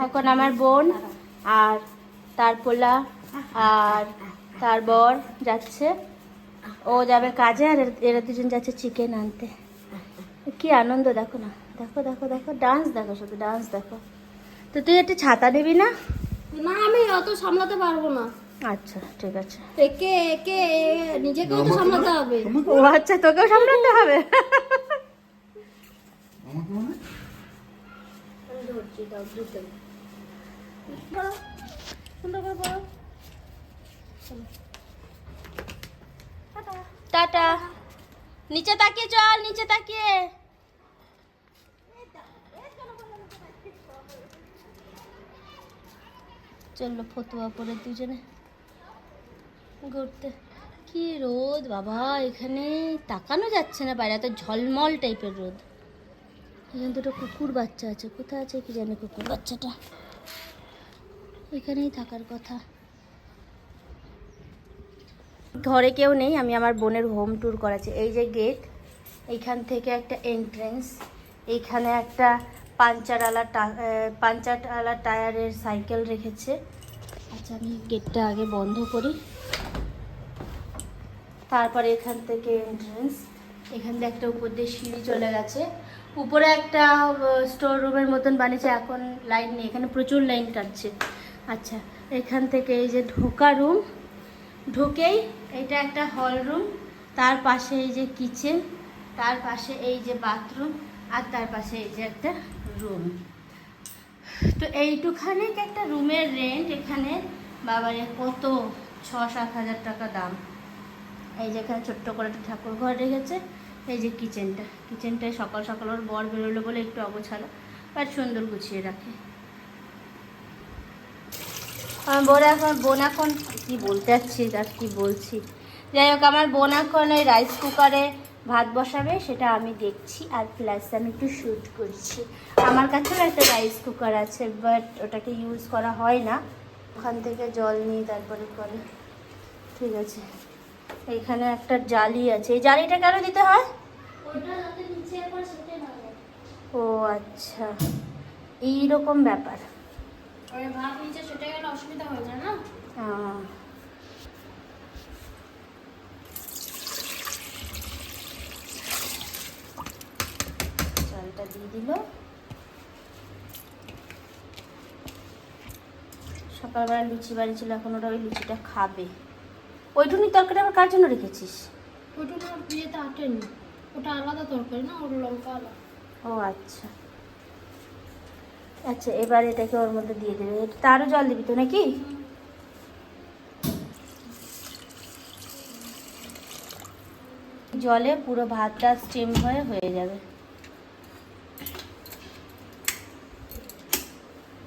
এখন আমার বোন আর তার পোলা আর তার বর যাচ্ছে, ও যাবে কাজে, আর এরা দুজন যাচ্ছে চিকেন আনতে। কি আনন্দ দেখো না, দেখো দেখো দেখো, ডান্স দেখো, শুধু ডান্স দেখো। তো তুই একটা ছাতা নিবি না? না, আমি অত সামলাতে পারবো না। আচ্ছা ঠিক আছে। একে একে নিজেকেও তো সামলাতে হবে। ও আচ্ছা, তোকেও সামলাতে হবে। টাটা। নিচে তাকিয়ে চল, নিচে তাকিয়ে। চললো ফতুয়া পরে দুজনে ঘুরতে। কি রোদ বাবা, এখানে তাকানো যাচ্ছে না বাইরে, এত ঝলমল টাইপের রোদ। এখানে দুটো কুকুর বাচ্চা আছে, কোথায় আছে কি জানি কুকুর বাচ্চাটা, এখানেই থাকার কথা। ঘরে কেউ নেই, আমি আমার বোনের হোম ট্যুর করাচ্ছি। এই যে গেট, এইখান থেকে একটা এন্ট্রেন্স, এইখানে একটা পাঞ্চারওয়ালা টায়ারের সাইকেল রেখেছে। আচ্ছা, আমি গেটটা আগে বন্ধ করি, তারপরে এখান থেকে এন্ট্রেন্স। এখান থেকে একটা উপর দিয়ে সিঁড়ি চলে গেছে, উপরে একটা স্টোর রুমের মতন বানিয়েছে। এখন লাইন নেই, এখানে প্রচুর লাইন কাটছে। আচ্ছা, এখান থেকে এই যে ঢোকা রুম, ঢুকেই এটা একটা হল রুম, তার পাশে এই যে কিচেন, তার পাশে এই যে বাথরুম, আর তার পাশে এই যে একটা রুম। তো এইটুখানে একটা রুমের রেন্ট এখানে বাবারে কত, 6-7 হাজার টাকা দাম। এই যে এখানে ছোট্ট করে একটা ঠাকুর ঘর রেখেছে। এই যে কিচেনটায় সকাল সকাল ওর বর বেরোলো বলে একটু অগোছালো, আর সুন্দর গুছিয়ে রাখে। আমার বোন এখন কি বলতে যাচ্ছি আর কি বলছি, যাই হোক, আমার বোন এখন ওই রাইস কুকারে ভাত বসাবে, সেটা আমি দেখছি, আর প্লাস আমি একটু শ্যুট করছি। আমার কাছেও একটা রাইস কুকার আছে, বাট ওটাকে ইউজ করা হয় না, ওখান থেকে জল নিয়ে তারপরে করে। ঠিক আছে, এইখানে একটা জালি আছে, এই জালিটা কেন দিতে হয়? ও আচ্ছা, এইরকম ব্যাপার। ভাত নিচে সেটা গেলে অসুবিধা হয়ে যায় না। চালটা দিয়ে দিল। সকালবেলা লুচি বাড়ি ছিল, এখন ওরা ওই লুচিটা খাবে। ওইটুকুনি তরকারি আবার কার জন্য রেখেছিস? ওটা বিয়েতে আটেনি, ওটা আলাদা তরকারি না, ওর লঙ্কা আলাদা। ও আচ্ছা আচ্ছা, এবার এটাকে ওর মধ্যে দিয়ে দেবে। তারও জল দিবি তো নাকি? জলে পুরো ভাতটা স্টিম হয়ে যাবে।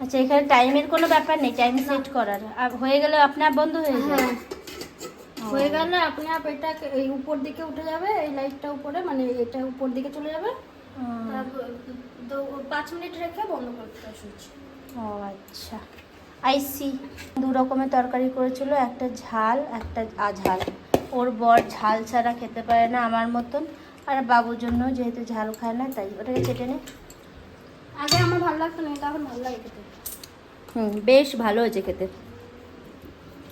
আচ্ছা, এখানে টাইমের কোনো ব্যাপার নেই, টাইম সেট করার, আর হয়ে গেলে আপনি আপ বন্ধ হয়ে যাবে। হয়ে গেলে আপনি আপ এটা এই উপর দিকে উঠে যাবে, এই লাইটটা উপরে, মানে এটা উপর দিকে চলে যাবে। 5 মিনিট রেখে বন্ধ করতে হয় সুইচ। ও আচ্ছা, আইসি। 2 রকমের তরকারি করেছিল, একটা ঝাল একটা আঝাল। ওর বর ঝাল ছাড়া খেতে পারে না আমার মতন, আর বাবুর জন্য যেহেতু ঝাল খায় না, তাই ওটাকে চেটে নে। আগে আমার ভালো লাগতো না, এটা এখন ভালো লাগে খেতে। বেশ ভালো হয়েছে খেতে।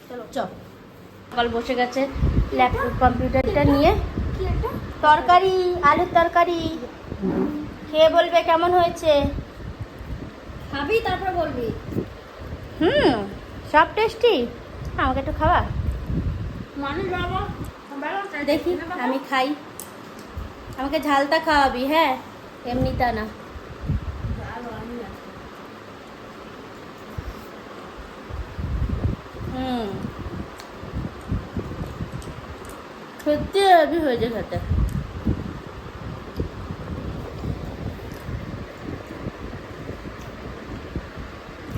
চলো সকাল বসে গেছে ল্যাপটপ কম্পিউটারটা নিয়ে। কি একটা তরকারি, আলুর তরকারি, খেয়ে বলবে কেমন হয়েছে। খাবি তারপর বলবি। সব টেস্টি। আমাকে একটু খাওয়া, মানে বাবা দেখি আমি খাই। আমাকে ঝালটা খাওয়াবি, হ্যাঁ, এমনিটা না। সত্যি হেভি হয়েছে খেতে।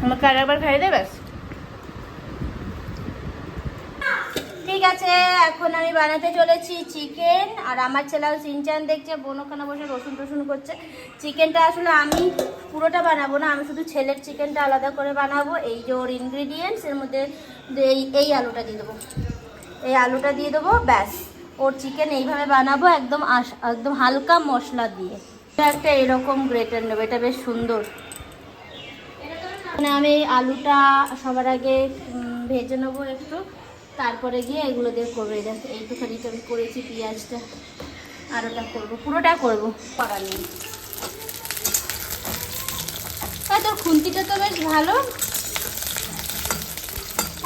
আমাকে আর একবার খাইয়ে দেবে? ঠিক আছে, এখন আমি বানাতে চলেছি চিকেন। আর আমার ছেলেও সিনচান দেখছে, বোন ওখানে বসে রসুন টসুন করছে। চিকেনটা আসলে আমি পুরোটা বানাবো না, আমি শুধু ছেলের চিকেনটা আলাদা করে বানাবো। এই যে ওর ইনগ্রিডিয়েন্টস, এর মধ্যে এই আলুটা দিয়ে দেবো, এই আলুটা দিয়ে দেবো, ব্যাস। ওর চিকেন এইভাবে বানাবো, একদম হালকা মশলা দিয়ে। একটা এরকম গ্রেটার নেবো, এটা বেশ সুন্দর। মানে আমি আলুটা সবার আগে ভেজে নেবো একটু, তারপরে গিয়ে এগুলো দিয়ে করবো। এই দেখো এইটুখানি তো আমি করেছি পেঁয়াজটা, আর ওটা করবো, পুরোটা করবো, করার নেই। তাই তোর খুন্তিটা তো বেশ ভালো,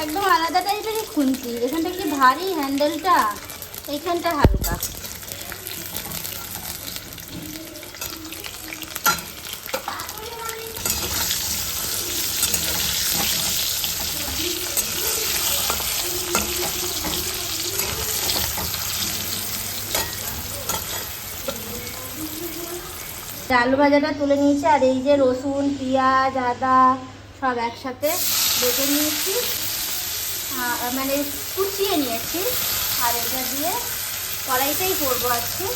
একদম আলাদা টাইপেরই খুন্তি। এখানটা কি ভারী হ্যান্ডেলটা, এইখানটা হালকা। আলু ভাজাটা তুলে নিয়েছি, আর এই যে রসুন পেঁয়াজ আদা সব একসাথে বেটে নিয়েছি, মানে কুচিয়ে নিয়েছি। আর এটা দিয়ে কড়াইটাই করবো আজকে,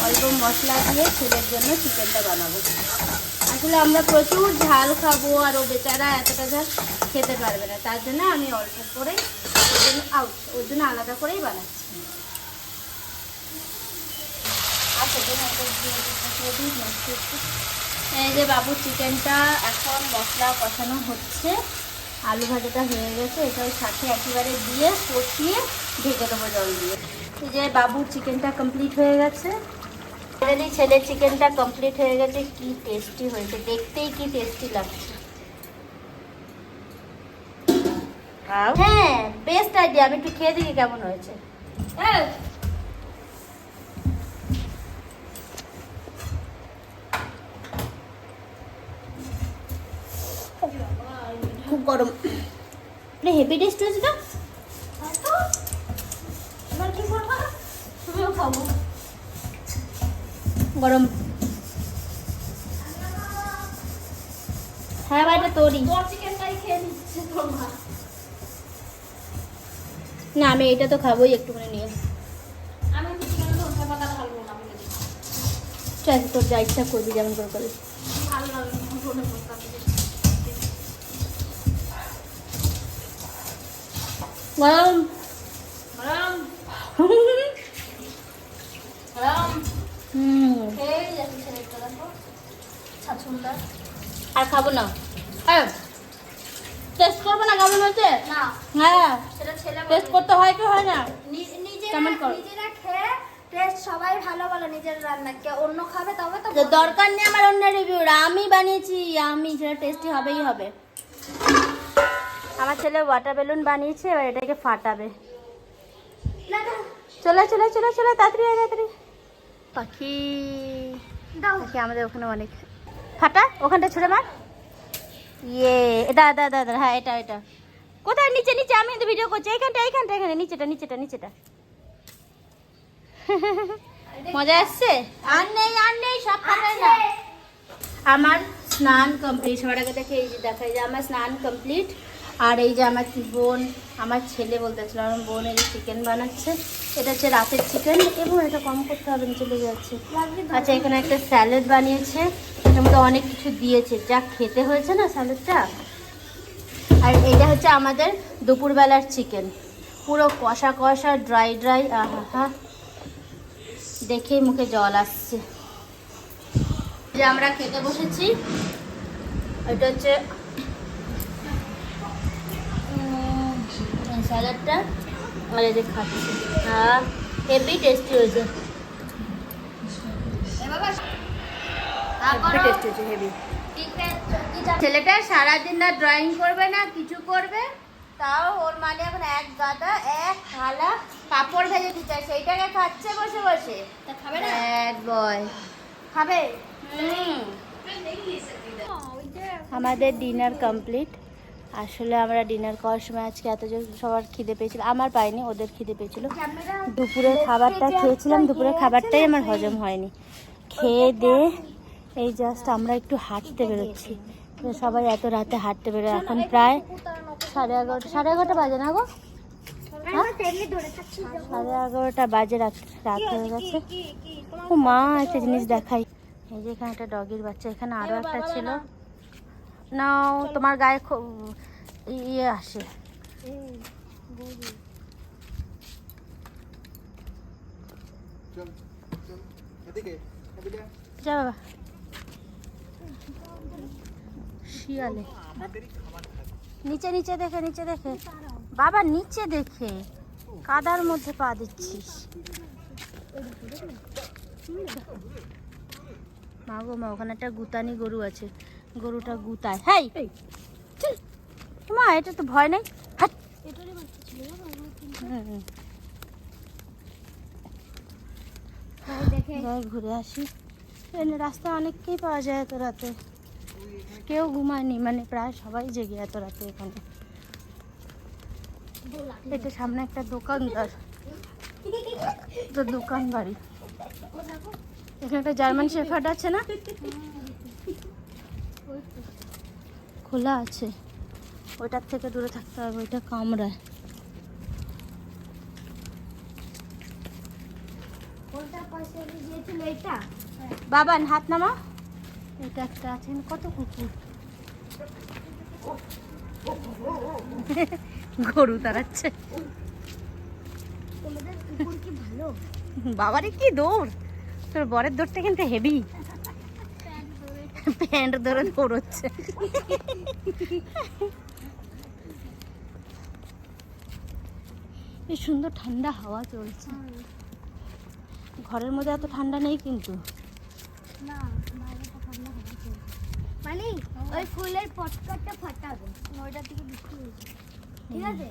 অল্প মশলা দিয়ে ছেলের জন্য চিকেনটা বানাবো। আসলে আমরা প্রচুর ঝাল খাবো, আর ও বেচারা এতটা ঝাল খেতে পারবে না, তার জন্য আমি অল্প করে ওর জন্য আলাদা করেই বানাচ্ছি। এই যে বাবু চিকেনটা এখন মশলা কষানো হচ্ছে, আলু ভাজাটা হয়ে গেছে, এটা ওই সাথে একেবারে দিয়ে কষিয়ে ঢেকে দেবো জল দিয়ে। এই যে বাবুর চিকেনটা কমপ্লিট হয়ে গেছে, ছেলের চিকেনটা কমপ্লিট হয়ে গেছে। কি টেস্টি হয়েছে, দেখতেই কি টেস্টি লাগছে। হ্যাঁ বেস্ট আইডিয়া, আমি একটু খেয়ে দেখি কেমন হয়েছে। খুব গরম, হেভি টেস্ট হয়েছে না। গরম, হ্যাঁ ভাই এটা তোরই। না আমি এটা তো খাবোই একটুখানি নিয়ে। চল তোর যা ইচ্ছা করবি, যেমন করে করবি। গরম গরম গরম। আর খাবো না, টেস্ট করবো না কেমন হয়েছে। হ্যাঁ টেস্ট করতে হয় কি হয় না, কেমন করো। সবাই ভালো বলে নিজের রান্না, কে অন্য খাবে তবে তো দরকার নেই আমার অন্য রিভিউ, আমি বানিয়েছি, আমি সেটা টেস্টি হবেই হবে। আমার ছেলে ওয়াটার বেলুন বানিয়েছে, এবার এটাকে ফাটাবে। চলে চলে চলে চলে তাড়াতাড়ি তাড়াতাড়ি। পাখি পাখি আমাদের ওখানে অনেক। ফাটা ওখানটা ছুড়ে মার। ইয়ে এটা দা দা দা, হ্যাঁ এটা এটা কোথায়, নিচে নিচে, আমি তো ভিডিও করছি। এইখানটা এইখানটা এখানে, নিচেটা নিচেটা নিচেটা। মজা আসছে। আর নেই সব ফাটাই না। আমার স্নান কমপ্লিট, সবার আগে দেখে এই যে দেখাই যে আমার স্নান কমপ্লিট। আর এই যে আমার বোন, আমার ছেলে বলতেছিল, আমার বোন এই যে চিকেন বানাচ্ছে, এটা হচ্ছে রাতের চিকেন, এবং এটা কম করতে হবে না, চলে যাচ্ছে। আচ্ছা এখানে একটা স্যালাড বানিয়েছে, এটার মধ্যে অনেক কিছু দিয়েছে, যা খেতে হয়েছে না স্যালাডটা। আর এইটা হচ্ছে আমাদের দুপুরবেলার চিকেন, পুরো কষা কষা ড্রাই ড্রাই, আহা হা দেখেই মুখে জল আসছে। যে আমরা খেতে বসেছি, এটা হচ্ছে স্যালাডটা, আর এই যে খাচ্ছি, হ্যাঁ হেভি টেস্টি হয়েছে, হেভি টেস্টি হয়েছে, হেভি। ছেলেটা সারাদিন না ড্রয়িং করবে না কিছু করবে, তাও ওর মানে এখন এক গাদা এক থালা পাঁপড় ভেজে দিতে, সেইটাকে খাচ্ছে বসে বসে। খাবে না বয়, খাবে। আমাদের ডিনার কমপ্লিট। আসলে আমরা ডিনার করার সময় আজকে এত জোর সবার খিদে পেয়েছিল, আমার পাইনি, ওদের খিদে পেয়েছিল। দুপুরের খাবারটা খেয়েছিলাম, দুপুরের খাবারটাই আমার হজম হয়নি। খেয়ে দিয়ে এই জাস্ট আমরা একটু হাঁটতে বেরোচ্ছি, সবাই এত রাতে হাঁটতে বেরোয়। এখন প্রায় 11:30 বাজে না গো, 11:30 বাজে, রাত হয়ে গেছে। ও মা একটা জিনিস দেখাই, এই যে এখানে একটা ডগির বাচ্চা, এখানে আরো একটা ছিল। নাও তোমার গায়ে ইয়ে আসে, যা বাবা। শিয়ালে নিচে নিচে দেখে, নিচে দেখে বাবা, নিচে দেখে কাদার মধ্যে পা দিচ্ছিস। মা গো মা, ওখানে একটা গুতানি গরু আছে, গরুটা গুতায়। হেই চল মা, এটা তো ভয় নেই, হাট। যাই ঘুরে আসি। এখানে রাস্তা অনেককেই পাওয়া যায় এত রাতে, কেউ ঘুমায়নি, মানে প্রায় সবাই জেগে এত রাতে এখানে। এটা সামনে একটা দোকানদার, তো দোকান বাড়ি। এখানে একটা জার্মান শেফার্ড আছে না, খোলা আছে, ওইটার থেকে দূরে থাকতে হবে, ওইটা কামড়ায়। বাবান হাত নামা। এটা একটা আছে, কত কুকুর, গরু তাড়াচ্ছে। বাবারে কি দৌড়, তোর বরের দৌড়টা কিন্তু হেভি, প্যান্ট ধরে দৌড়চ্ছে। এই সুন্দর ঠান্ডা হাওয়া চলছে, ঘরের মধ্যে এত ঠান্ডা নেই কিন্তু। মানে ওই ফুলের পটকাটা ফাটাবে, ওইটা থেকে বিক্রি হয়েছে, ঠিক আছে।